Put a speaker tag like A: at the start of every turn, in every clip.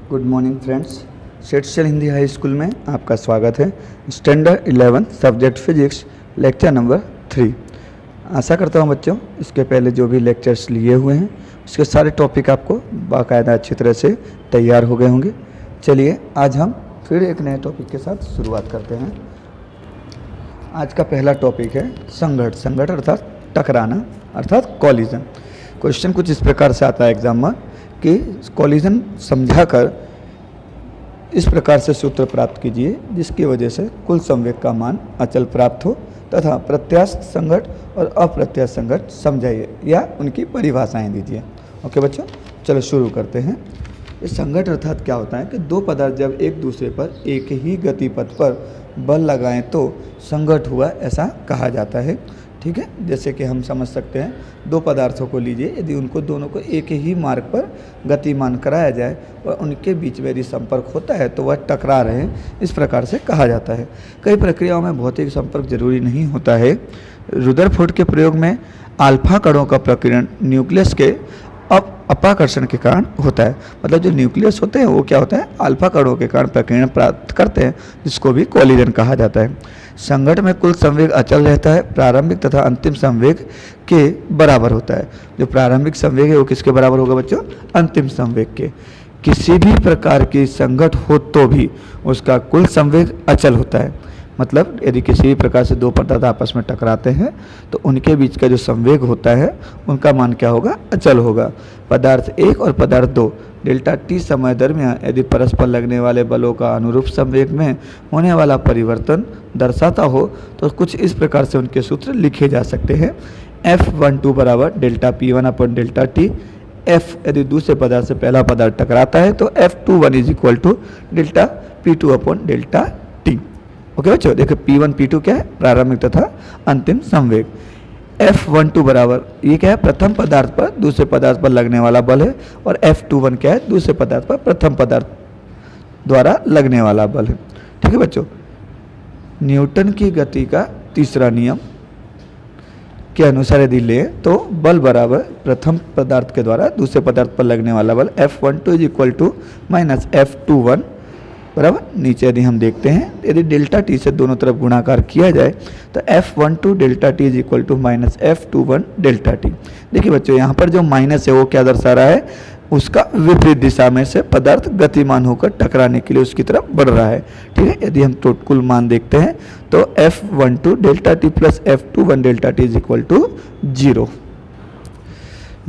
A: Good morning friends. सेटशल Hindi high school में आपका स्वागत है। Standard 11 subject physics lecture number 3। आशा करता हूँ बच्चों इसके पहले जो भी लेक्चर्स लिए हुए हैं उसके सारे टॉपिक आपको बाकायदा अच्छी तरह से तैयार हो गए होंगे। चलिए आज हम फिर एक नए टॉपिक के साथ शुरुआत करते हैं। आज का पहला टॉपिक है संघट। संघट अर्थात टकराना अर्थात कॉलिजन। क्वेश्चन कुछ इस प्रकार से आता है एग्जाम में कि कॉलिजन समझाकर इस प्रकार से सूत्र प्राप्त कीजिए जिसकी वजह से कुल संवेग का मान अचल प्राप्त हो तथा प्रत्यास्थ संघट और अप्रत्यास्थ संघट समझाइए या उनकी परिभाषाएं दीजिए। ओके बच्चों, चलो शुरू करते हैं। इस संघट अर्थात क्या होता है कि दो पदार्थ जब एक दूसरे पर एक ही गतिपथ पर बल लगाएं तो संघट हुआ ऐसा कहा जाता है। ठीक है, जैसे कि हम समझ सकते हैं दो पदार्थों को लीजिए, यदि उनको दोनों को एक ही मार्ग पर गतिमान कराया जाए और उनके बीच में यदि संपर्क होता है तो वह टकरा रहे हैं, इस प्रकार से कहा जाता है। कई प्रक्रियाओं में भौतिक संपर्क जरूरी नहीं होता है। रुदरफोर्ड के प्रयोग में अल्फा कणों का प्रकीर्णन न्यूक्लियस के अपाकर्षण के कारण होता है। मतलब जो न्यूक्लियस होते हैं वो क्या होता है, अल्फा कणों के कारण प्रकीर्णन प्राप्त करते हैं, जिसको भी कॉलिजन कहा जाता है। संघट में कुल संवेग अचल रहता है, प्रारंभिक तथा अंतिम संवेग के बराबर होता है। जो प्रारंभिक संवेग है वो किसके बराबर होगा बच्चों, अंतिम संवेग के। किसी भी प्रकार की संघट हो तो भी उसका कुल संवेग अचल होता है। मतलब यदि किसी भी प्रकार से दो पदार्थ आपस में टकराते हैं तो उनके बीच का जो संवेग होता है उनका मान क्या होगा, अचल होगा। पदार्थ 1 और पदार्थ 2 डेल्टा टी समय दरमियान यदि परस्पर लगने वाले बलों का अनुरूप संवेग में होने वाला परिवर्तन दर्शाता हो तो कुछ इस प्रकार से उनके सूत्र लिखे जा सकते हैं। F12 बराबर delta P1 upon delta T. F यदि दूसरे पदार्थ से पहला पदार्थ टकराता है तो F21 is equal to delta P2 upon delta T. Okay बच्चों, देखो P1 P2 क्या है, प्रारंभिक तथा अंतिम संवेग। F12 बराबर ये क्या है, प्रथम पदार्थ पर दूसरे पदार्थ पर लगने वाला बल है, और F21 क्या है, दूसरे पदार्थ पर प्रथम पदार्थ द्वारा लगने वाला बल है। ठीक है बच्चों, न्यूटन की गति का तीसरा नियम के अनुसार यदि ले तो बल बराबर प्रथम पदार्थ के द्वारा दूसरे पदार्थ पर लगने वाला बल F12 is equal to minus F21 बराबर। नीचे यदि हम देखते हैं यदि डेल्टा टी से दोनों तरफ गुणाकार किया जाए तो F12 delta T is equal to minus F21 delta T. देखिए बच्चों यहाँ पर जो माइनस है वो क्या दर्शा रहा है, उसका विपरीत दिशा में से पदार्थ गतिमान होकर टकराने के लिए उसकी तरफ बढ़ रहा है। ठीक है, यदि हम कुल मान देखते हैं तो F12 delta T plus F21 delta T is equal to 0।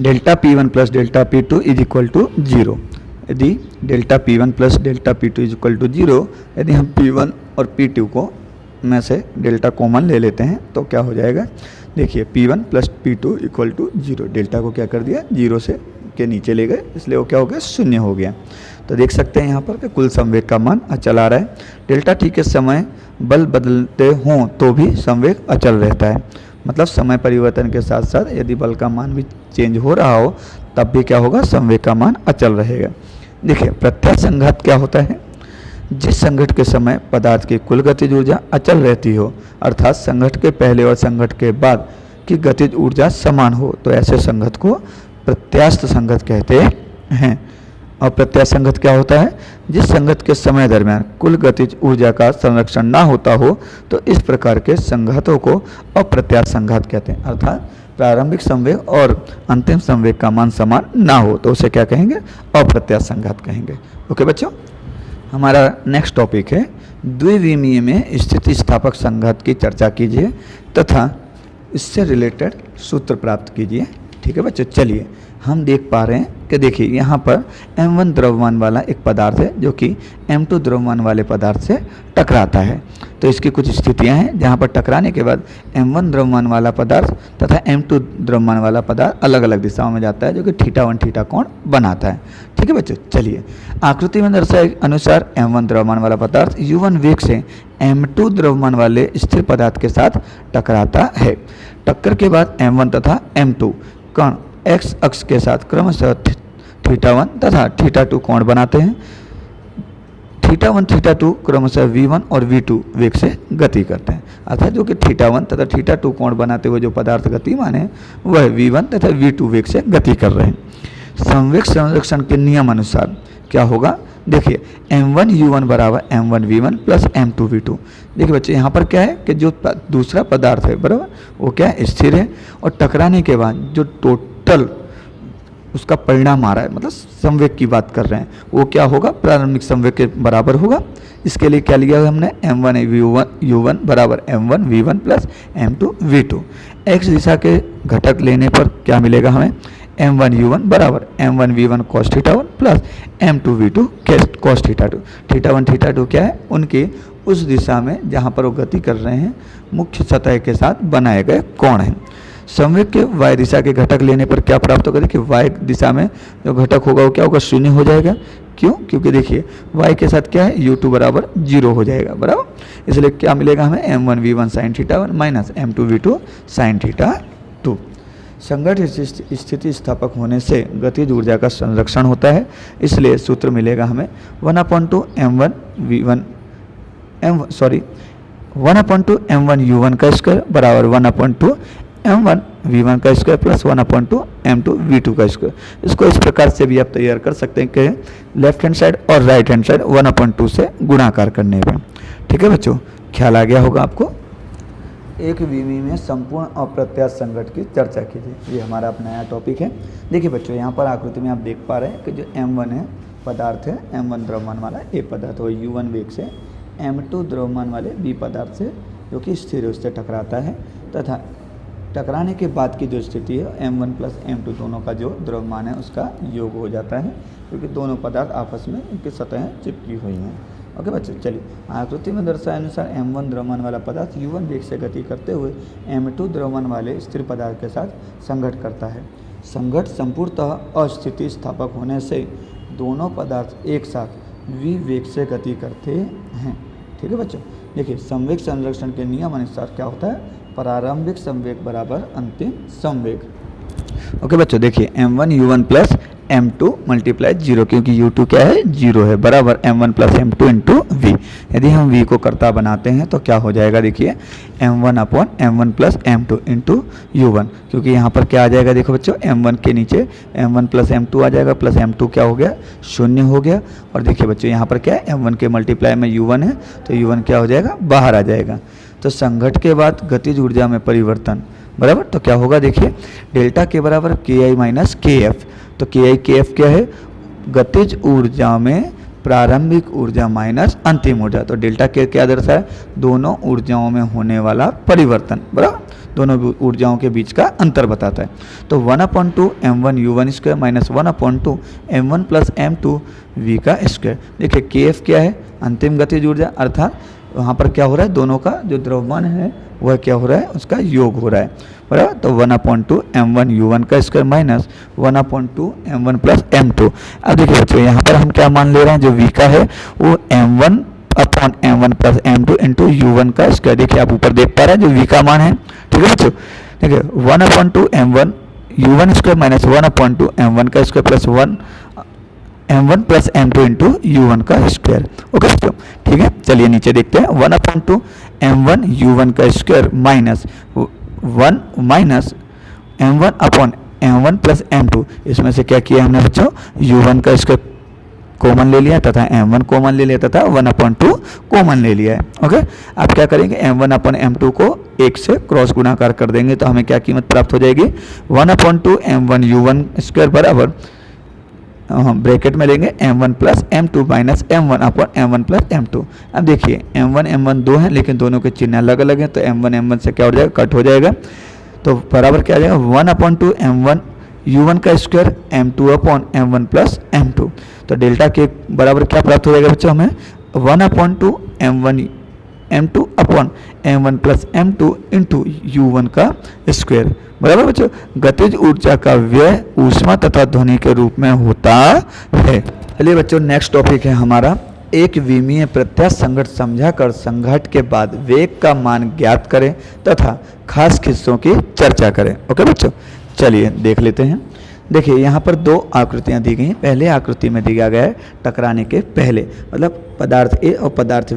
A: Delta P1 plus delta P2 is equal to 0। यदि delta P1 plus delta P2 is equal to 0, यदि हम P1 और P2 को में से डेल्टा कॉमन ले लेते हैं तो क्या हो जाएगा, देखिए P1 plus P2 equal to 0। Delta को क्या कर दिया, 0 से के नीचे ले गए, इसलिए वो क्या हो गया, 0 हो गया। तो देख सकते हैं यहाँ पर कि कुल संवेग का मान अचल आ रहा है। डेल्टा टी के समय बल बदलते हों तो भी संवेग अचल रहता है। मतलब समय परिवर्तन के साथ साथ यदि बल का मान भी चेंज हो रहा हो तब भी क्या होगा, संवेग का मान अचल रहेगा। देखिए प्रत्यास्थ संघात क्या होता है, जिस संघट के समय पदार्थ की कुल गतिज ऊर्जा अचल रहती हो, अर्थात संघट के पहले और संघट के बाद की गतिज ऊर्जा समान हो, तो ऐसे संघट को प्रत्यास्थ संघट कहते हैं। और प्रत्यास्थ संघट क्या होता है, जिस संघट के समय दरमियान कुल गतिज ऊर्जा का संरक्षण ना होता हो तो इस प्रकार के संघातों को अप्रत्यास्थ संघात कहते हैं। अर्थात प्रारंभिक संवेग और अंतिम संवेग का मान समान ना हो तो उसे क्या कहेंगे, अप्रत्यास्थ संघात कहेंगे। ओके बच्चों, हमारा नेक्स्ट टॉपिक है द्विविमीय में स्थिति स्थापक संघात की चर्चा कीजिए तथा इससे रिलेटेड सूत्र प्राप्त कीजिए। ठीक है बच्चों, चलिए हम देख पा रहे हैं कि देखिए यहाँ पर M1 द्रव्यमान वाला एक पदार्थ है जो कि M2 द्रव्यमान वाले पदार्थ से टकराता है। तो इसकी कुछ स्थितियाँ हैं जहाँ पर टकराने के बाद M1 द्रव्यमान वाला पदार्थ तथा M2 द्रव्यमान वाला पदार्थ अलग अलग दिशाओं में जाता है, जो कि θ1 θ कोण बनाता है। ठीक है बच्चों, चलिए आकृति में दर्शाए अनुसार M1 द्रव्यमान वाला पदार्थ U1 वेग से M2 द्रव्यमान वाले स्थिर पदार्थ के साथ टकराता है। टक्कर के बाद M1 तथा M2 कण एक्स अक्ष के साथ क्रमशः θ1 तथा θ2 कोण बनाते हैं। θ1 θ2 क्रमशः V1 और V2 वेग से गति करते हैं। अर्थात जो कि θ1 तथा θ2 कोण बनाते हुए जो पदार्थ गतिमान है वह V1 तथा V2 वेग से गति कर रहे हैं। संवेग संरक्षण के नियम अनुसार क्या होगा, देखिए m1u1 बराबर m1v1 प्लस m2v2। देखिए बच्चे यहाँ पर क्या है कि जो दूसरा पदार्थ है बराबर वो क्या है, स्थिर है, और टकराने के बाद जो टोटल उसका परिणाम आ रहा है, मतलब संवेग की बात कर रहे हैं, वो क्या होगा, प्रारंभिक संवेग के बराबर होगा। इसके लिए क्या लिया है हमने, m1u1 बराबर m1v1 प्लस m2v2। x दिशा के घटक लेने पर क्या मिलेगा हमें, m1u1 बराबर m1v1 cos theta 1 plus m2v2 cos theta 2। Theta 1 theta 2 क्या है, उनके उस दिशा में जहाँ पर वो गति कर रहे हैं मुख्य सतह के साथ बनाए गए कोण हैं। संवेग के y दिशा के घटक लेने पर क्या प्राप्त होगा, देखिए y दिशा में जो घटक होगा वो क्या होगा, शून्य हो जाएगा। क्यों, क्योंकि देखिए y के साथ क्या है, u2 बराबर 0 हो जाएगा बराबर। इसलिए क्या मिलेगा हमें, m1v1 sin theta 1 minus m2v2 sin theta 2। संघट स्थिति स्थापक होने से गतिज ऊर्जा का संरक्षण होता है, इसलिए सूत्र मिलेगा हमें 1/2 m1u1 का स्क्वायर बराबर 1/2 m1v1 का स्क्वायर प्लस 1/2 m2v2 का स्क्वायर। इसको इस प्रकार से भी आप तैयार कर सकते हैं कि लेफ्ट हैंड साइड और राइट हैंड साइड 1/2 से गुणाकार करने पर। ठीक है बच्चों, ख्याल आ गया होगा आपको। एक विमी में संपूर्ण अप्रत्यास्थ संघट की चर्चा कीजिए, ये हमारा अपना नया टॉपिक है। देखिए बच्चों, यहाँ पर आकृति में आप देख पा रहे हैं कि जो m1 है पदार्थ है, m1 द्रव्यमान वाला ए पदार्थ हो u1 वेग से m2 द्रव्यमान वाले बी पदार्थ से जो कि स्थिर है उससे टकराता है, तथा टकराने के बाद की जो स्थिति है m1 प्लस m2 दोनों का जो द्रव्यमान है उसका योग हो जाता है, क्योंकि दोनों पदार्थ आपस में इनकी सतहें चिपकी हुई हैं। ओके बच्चों, चलिए आकृति में दर्शाए अनुसार m1 द्रव्यमान वाला पदार्थ u1 वेग से गति करते हुए m2 द्रव्यमान वाले स्थिर पदार्थ के साथ संघट करता है। संघट संपूर्णतः अस्थिति स्थापक होने से दोनों पदार्थ एक साथ v वेग से गति करते हैं। ठीक है बच्चों, देखिए संवेग संरक्षण के नियम अनुसार क्या होता है, प्रारंभिक संवेग बराबर अंतिम संवेग। ओके बच्चों, देखिए m1u1 प्लस m2 मल्टीप्लाई 0, क्योंकि u2 क्या है, 0 है, बराबर m1 plus m2 into we. यदि हम v को कर्ता बनाते हैं तो क्या हो जाएगा, देखिए m1 plus m2 into u1, क्योंकि यहाँ पर क्या आ जाएगा, देखो बच्चों m1 के नीचे m1 प्लस m2 आ जाएगा, प्लस m2 क्या हो गया, 0 हो गया। और देखिए बच्चों यहाँ पर क्या है, m1 के मल्टीप्लाई में u1 है तो u1 क्या हो जाएगा, बाहर आ जाएगा। तो संघट के बाद गतिज ऊर्जा में परिवर्तन बराबर, तो क्या होगा, देखिए डेल्टा के बराबर KI माइनस KF। तो KI KF क्या है, गतिज ऊर्जा में प्रारंभिक ऊर्जा माइनस अंतिम ऊर्जा। तो डेल्टा के क्या दर्शाए, दोनों ऊर्जाओं में होने वाला परिवर्तन बराबर, दोनों ऊर्जाओं के बीच का अंतर बताता है। तो 1/2 m1u1 square minus 1/2 m1 plus m2 v का स्क्वायर। देखिए KF क्या है, अंतिम गतिज ऊर्जा, अर्थात वहाँ पर क्या हो रहा है, दोनों का जो द्रव्यमान है वह क्या हो रहा है, उसका योग हो रहा है बराबर। तो 1/2 m1u1 का square minus 1/2 m1 plus m2। अब देखिए बच्चों यहाँ पर हम क्या मान ले रहे हैं, जो v का है वो m1/m1 plus m2 into u1 का स्क्वायर। देखिए आप ऊपर देख पा रहे हैं जो v का मान है। ठीक है बच्चों, देखिए 1/2 m1u1 स्क्वायर माइनस 1/2 m1 का square plus m1 plus m2 into u1 का स्क्वायर। ओके बच्चों, ठीक है, चलिए नीचे देखते हैं 1/2 m1 u1 का square minus 1 minus m1 plus m2। इसमें से क्या किया हमने बच्चों, u1 का स्क्वायर कॉमन ले लिया तथा m1 कॉमन ले लिया तथा 1/2 कॉमन ले लिया है। ओके, आप क्या करेंगे, m1/m2 को 1 से क्रॉस गुणाकार कर देंगे तो हमें क्या कीमत प्राप्त हो जाएगी, 1/2 m1 u1 स्क्वायर बराबर ब्रैकेट में लेंगे m1 plus m2 minus m1 plus m2। अब देखिए m1 2 है लेकिन दोनों के चिन्ह अलग अलग हैं, तो m1 से क्या हो जाएगा, कट हो जाएगा। तो बराबर क्या आ जाएगा, 1/2 m1 u1 का स्क्वायर m2/m1 प्लस m2। तो डेल्टा के बराबर क्या प्राप्त हो जाएगा बच्चों, हमें 1/2 m1 plus m2 into u1 का स्क्वायर बराबर। बच्चों गतिज ऊर्जा का व्यय ऊष्मा तथा ध्वनि के रूप में होता है। चलिए बच्चों, नेक्स्ट टॉपिक है हमारा एक विमीय प्रत्यास्थ संघट समझाकर संघट के बाद वेग का मान ज्ञात करें तथा खास हिस्सों की चर्चा करें। ओके बच्चों, चलिए देख लेते हैं। देखिए यहाँ पर दो आकृतियाँ दी गई हैं। पहले आकृति में दिया गया है टकराने के पहले, मतलब पदार्थ ए और पदार्थ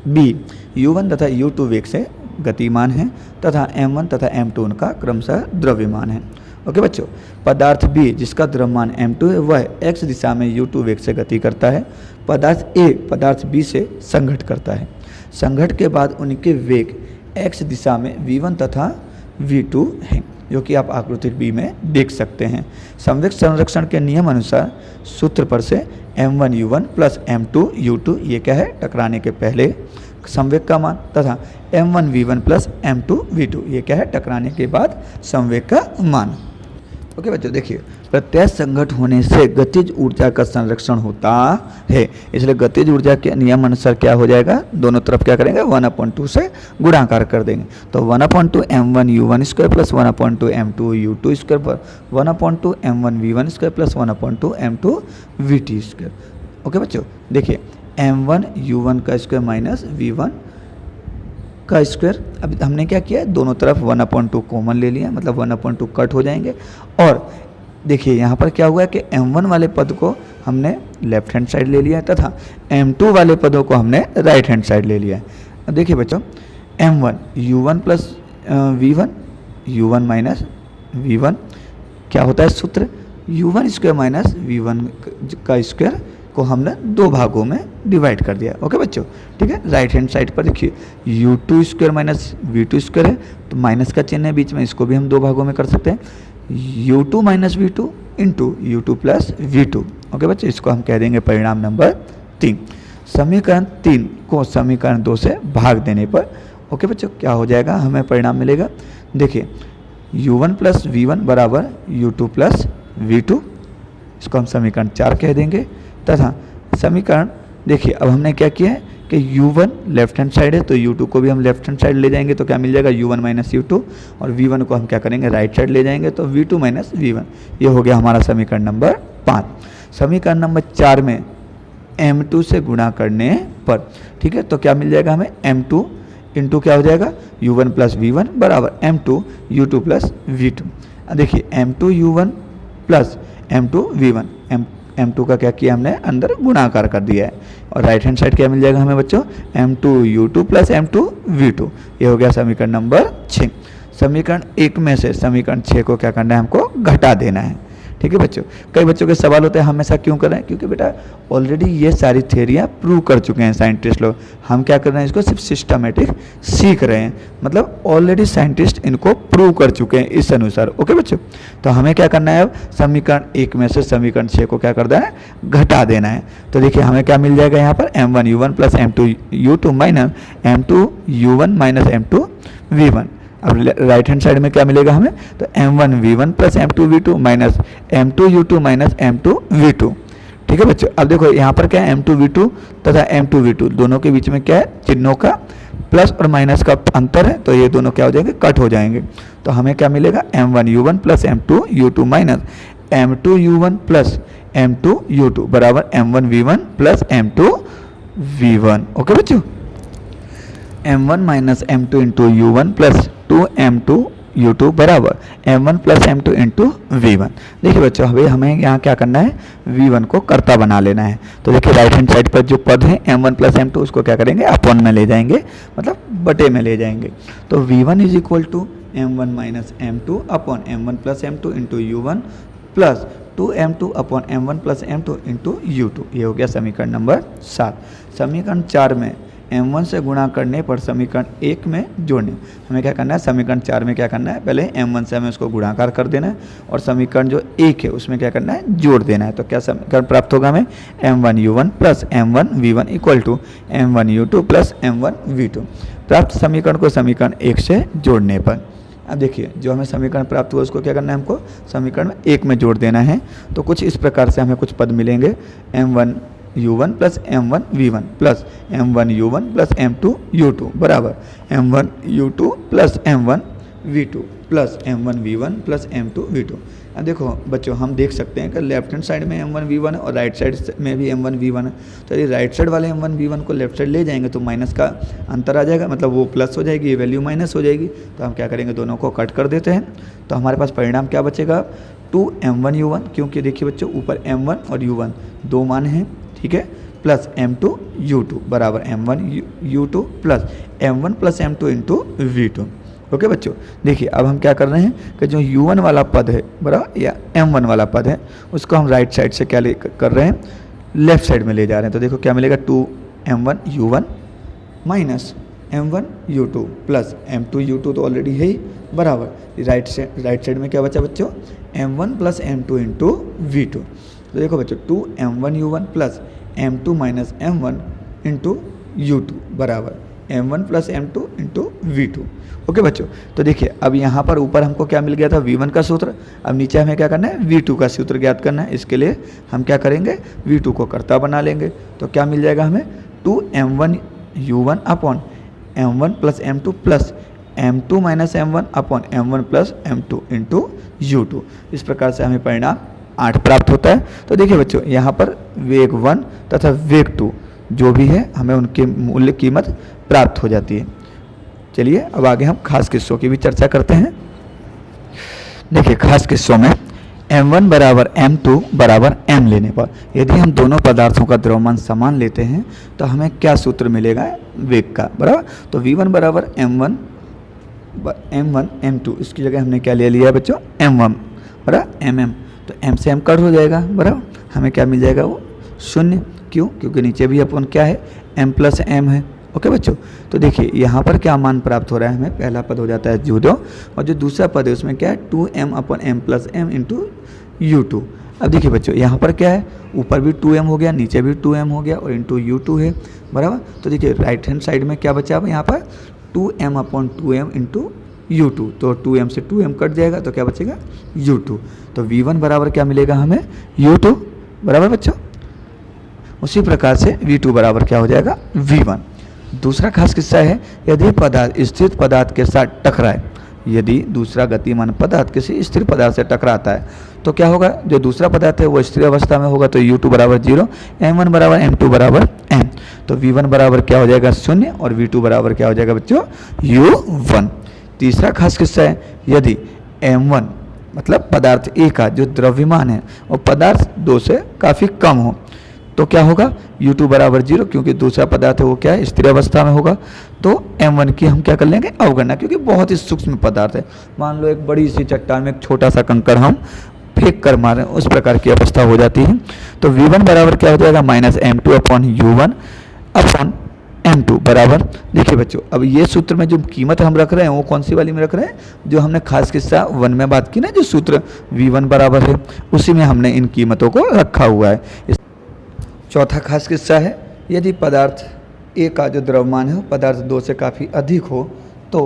A: बी u1 तथा u2 वेग से गतिमान है तथा m1 तथा m2 उनका क्रमशः द्रव्यमान है। ओके बच्चों। पदार्थ बी जिसका द्रव्यमान m2 है वह x दिशा में u2 वेग से गति करता है। पदार्थ ए पदार्थ बी से संघट करता है। संघट के बाद उनके वेग x दिशा में v1 तथा v2 हैं, जो कि आप आकृति बी में देख सकते हैं। संवेग संरक्षण के नियम अनुसार सूत्र पर से m1u1 प्लस m2u2 ये क्या है, टकराने के पहले संवेग का मान, तथा m1v1 प्लस m2v2 ये क्या है, टकराने के बाद संवेग का मान। ओके बच्चों, देखिए प्रत्यक्ष संघट होने से गतिज ऊर्जा का संरक्षण होता है, इसलिए गतिज ऊर्जा के नियम अनुसार क्या हो जाएगा, दोनों तरफ क्या करेंगे 1/2 से गुणाकार कर देंगे। तो 1/2 m1u1 square plus 1/2 m2u2 square पर 1/2 m1v1 square plus 1/2 m2v2 square. Okay बच्चों, देखिए m1u1 का स्क्वायर माइनस v1 का स्क्वायर। अब हमने क्या किया, दोनों तरफ 1/2 कॉमन ले लिया, मतलब 1/2 कट हो जाएंगे। और देखिए यहाँ पर क्या हुआ है कि m1 वाले पद को हमने लेफ्ट हैंड साइड ले लिया है तथा m2 वाले पदों को हमने राइट हैंड साइड ले लिया है। अब देखिए बच्चों, m1u1 plus v1 u1 minus v1 क्या होता है सूत्र, u1 स्क्वायर माइनस v1 का स्क्वायर को हमने दो भागों में डिवाइड कर दिया। ओके बच्चों, ठीक है। राइट हैंड साइड पर देखिए u2 square minus v2 square है, तो माइनस का चिन्ह है बीच में, इसको भी हम दो भागों में कर सकते हैं, u2 minus v2 into u2 plus v2। Okay बच्चों, इसको हम कह देंगे परिणाम नंबर 3। समीकरण 3 को समीकरण 2 से भाग देने पर ओके बच्चों क्या हो जाएगा, हमें परिणाम मिलेगा। देखिए u1 प्लस v1 बराबर u2 प्लस v2, इसको हम समीकरण 4 कह देंगे। तथा समीकरण देखिए अब हमने क्या किया है कि u1 लेफ्ट हैंड साइड है, तो u2 को भी हम लेफ्ट हैंड साइड ले जाएंगे, तो क्या मिल जाएगा u1 माइनस u2, और v1 को हम क्या करेंगे राइट साइड ले जाएंगे, तो v2 माइनस v1। ये हो गया हमारा समीकरण नंबर 5। समीकरण नंबर 4 में m2 से गुणा करने पर, ठीक है, तो क्या मिल जाएगा हमें m2 इंटू क्या हो जाएगा u1 प्लस v1 बराबर m2 u2 प्लस v2। देखिए m2 u1 plus m2 v1, m2 का क्या किया हमने अंदर गुणाकार कर दिया है, और राइट हैंड साइड क्या मिल जाएगा हमें बच्चों m2 u2 plus m2 v2। ये हो गया समीकरण नंबर 6। समीकरण 1 में से समीकरण 6 को क्या करना है, हमको घटा देना है। ठीक है बच्चों, कई बच्चों के सवाल होते हैं हमेशा क्यों कर रहे हैं, क्योंकि बेटा ऑलरेडी ये सारी थ्योरियाँ प्रूव कर चुके हैं साइंटिस्ट लोग, हम क्या कर रहे हैं इसको सिर्फ सिस्टमेटिक सीख रहे हैं, मतलब ऑलरेडी साइंटिस्ट इनको प्रूव कर चुके हैं इस अनुसार। ओके बच्चों, तो हमें क्या करना है, अब समीकरण 1 में से समीकरण 6 को क्या कर देना है, घटा देना है। तो देखिए हमें क्या मिल जाएगा यहाँ पर m1u1 plus m2u2 minus m2u1 minus m2v1। अब राइट हैंड साइड में क्या मिलेगा हमें, तो m1v1 plus m2v2 minus m2u2 minus m2v2। ठीक है बच्चों, अब देखो यहाँ पर क्या है m2v2 तथा m2v2 दोनों के बीच में क्या है, चिन्हों का प्लस और माइनस का अंतर है, तो ये दोनों क्या हो जाएंगे, कट हो जाएंगे। तो हमें क्या मिलेगा m1u1 plus m2u2 minus m2u1 plus m2u2 बराबर m1v1 प्लस m2v1। ओके बच्चों, m1 minus m2 into u1 plus 2m2u2 बराबर m1 plus m2 into v1। देखिए बच्चों अभी हमें यहाँ क्या करना है, v1 को कर्ता बना लेना है। तो देखिए राइट हैंड साइड पर जो पद है m1 प्लस m2 उसको क्या करेंगे, अपॉन में ले जाएंगे, मतलब बटे में ले जाएंगे। तो v1 is equal to m1 minus m2 upon m1 plus m2 into u1 plus 2m2 upon m1 plus m2 into u2। ये हो गया समीकरण नंबर 7। समीकरण 4 में m1 से गुणा करने पर समीकरण 1 में जोड़ने, हमें क्या करना है, समीकरण 4 में क्या करना है, पहले m1 से हमें उसको गुणाकार कर देना है, और समीकरण जो 1 है उसमें क्या करना है, जोड़ देना है। तो क्या समीकरण प्राप्त होगा हमें, m1u1 plus m1v1 equal to m1u2 plus m1v2। प्राप्त समीकरण को समीकरण 1 से जोड़ने पर, अब देखिए जो हमें समीकरण प्राप्त हुआ उसको क्या करना है, हमको समीकरण 1 में जोड़ देना है। तो कुछ इस प्रकार से हमें कुछ पद मिलेंगे, m1u1 plus m1v1 plus m1u1 plus m2u2 बराबर m1u2 plus m1v2 plus m1v1 plus m2v2। अब देखो बच्चों हम देख सकते हैं कि लेफ्ट हैंड साइड में m1v1 है और राइट साइड में भी m1v1 है, तो ये राइट साइड वाले m1v1 को लेफ्ट साइड ले जाएंगे तो माइनस का अंतर आ जाएगा, मतलब वो प्लस हो जाएगी, ये वैल्यू माइनस हो जाएगी। तो हम क्या करेंगे, दोनों को कट कर देते हैं, तो हमारे पास परिणाम क्या बचेगा, 2m1u1, क्योंकि देखिए बच्चों ऊपर m1 और u1 दो मान हैं, ठीक है, प्लस m2u2 बराबर m1u2 plus m1 plus m2 into v2। Okay बच्चों, देखिए अब हम क्या कर रहे हैं कि जो u1 वाला पद है बराबर या m1 वाला पद है उसको हम राइट साइड से क्या कर रहे हैं, लेफ्ट साइड में ले जा रहे हैं। तो देखो क्या मिलेगा, 2m1 u1 minus m1 u2 plus m2 u2 तो ऑलरेडी है ही, बराबर राइट साइड में क्या बचा बच्चों, m1 plus m2 into v2। तो देखो बच्चों 2m1 u1 plus m2 minus m1 into u2 बराबर m1 plus m2 into v2। Okay बच्चों, तो देखिए अब यहाँ पर ऊपर हमको क्या मिल गया था, v1 का सूत्र। अब नीचे हमें क्या करना है, v2 का सूत्र ज्ञात करना है। इसके लिए हम क्या करेंगे, v2 को कर्ता बना लेंगे। तो क्या मिल जाएगा हमें, 2m1 u1 upon m1 plus m2 plus m2 minus m1 upon m1 plus m2 into u2। इस प्रकार से हमें परिणाम 8 प्राप्त होता है। तो देखिए बच्चों यहाँ पर वेग 1 तथा वेग 2 जो भी है हमें उनके मूल्य कीमत प्राप्त हो जाती है। चलिए अब आगे हम खास किस्सों की भी चर्चा करते हैं। देखिए खास किस्सों में m1 बराबर m2 बराबर m लेने पर यदि हम दोनों पदार्थों का द्रव्यमान समान लेते हैं तो हमें क्या सूत्र मिलेगा वेग का, बराबर। तो v1 बराबर m1 m2, इसकी जगह हमने क्या ले लिया बच्चों, m1 बराबर mm। तो m से m कट हो जाएगा, बराबर हमें क्या मिल जाएगा वो 0। क्यों, क्योंकि नीचे भी अपन क्या है m प्लस m है। ओके बच्चों, तो देखिए यहाँ पर क्या मान प्राप्त हो रहा है हमें, पहला पद हो जाता है 0 और जो दूसरा पद है उसमें क्या है 2m upon m plus m into u2। अब देखिए बच्चों यहाँ पर क्या है, ऊपर भी 2m हो गया, नीचे भी 2m हो गया और इंटू u2 है, बराबर। तो देखिए राइट हैंड साइड में क्या बचा अब यहाँ पर 2m upon 2m into u2। तो 2m से 2m कट जाएगा तो क्या बचेगा u2। तो v1 बराबर क्या मिलेगा हमें, u2, बराबर बच्चों। उसी प्रकार से v2 बराबर क्या हो जाएगा, v1। दूसरा खास किस्सा है, यदि पदार्थ स्थिर पदार्थ के साथ टकराए, यदि दूसरा गतिमान पदार्थ किसी स्थिर पदार्थ से टकराता है तो क्या होगा, जो दूसरा पदार्थ है वो स्थिर अवस्था में होगा। तो u2 बराबर 0, m1 बराबर m2 बराबर m। तो v1 बराबर क्या हो जाएगा 0 और v2 बराबर क्या हो जाएगा बच्चों, u1। तीसरा खास किस्सा है, यदि m1 मतलब पदार्थ A का जो द्रव्यमान है वो पदार्थ 2 से काफ़ी कम हो तो क्या होगा, u2 बराबर 0, क्योंकि दूसरा पदार्थ है वो क्या है स्थिर अवस्था में होगा। तो m1 की हम क्या कर लेंगे अवगणना, क्योंकि बहुत ही सूक्ष्म पदार्थ है। मान लो एक बड़ी सी चट्टान में एक छोटा सा कंकड़ हम फेंक कर मारें, उस प्रकार की अवस्था हो जाती है। तो v1 बराबर क्या हो जाएगा, minus m2 upon u1 upon m2 बराबर। देखिए बच्चों अब ये सूत्र में जो कीमत हम रख रहे हैं वो कौन सी वाली में रख रहे हैं, जो हमने खास किस्सा 1 में बात की ना, जो सूत्र v1 बराबर है उसी में हमने इन कीमतों को रखा हुआ है। चौथा खास किस्सा है, यदि पदार्थ A का जो द्रव्यमान है वो पदार्थ 2 से काफ़ी अधिक हो तो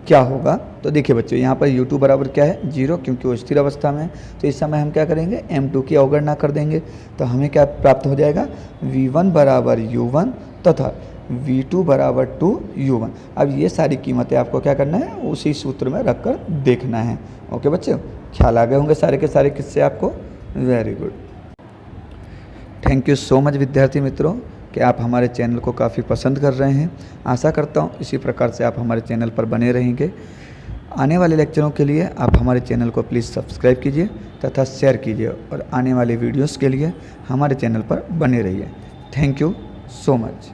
A: क्या होगा। तो देखिए बच्चों यहाँ पर u2 बराबर क्या है 0, क्योंकि वो स्थिर अवस्था में है। तो इस समय हम क्या करेंगे, m2 की अवगणना कर देंगे। तो हमें क्या प्राप्त हो जाएगा, v1 बराबर u1 तथा v2 बराबर 2u1। अब ये सारी कीमतें आपको क्या करना है, उसी सूत्र में रख कर देखना है। ओके बच्चों, ख्याल आ गए होंगे सारे के सारे किस्से आपको। Very good, thank you so much विद्यार्थी मित्रों कि आप हमारे चैनल को काफ़ी पसंद कर रहे हैं। आशा करता हूँ इसी प्रकार से आप हमारे चैनल पर बने रहेंगे। आने वाले लेक्चरों के लिए आप हमारे चैनल को प्लीज़ सब्सक्राइब कीजिए तथा शेयर कीजिए और आने वाले वीडियोस के लिए हमारे चैनल पर बने रहिए। Thank you so much.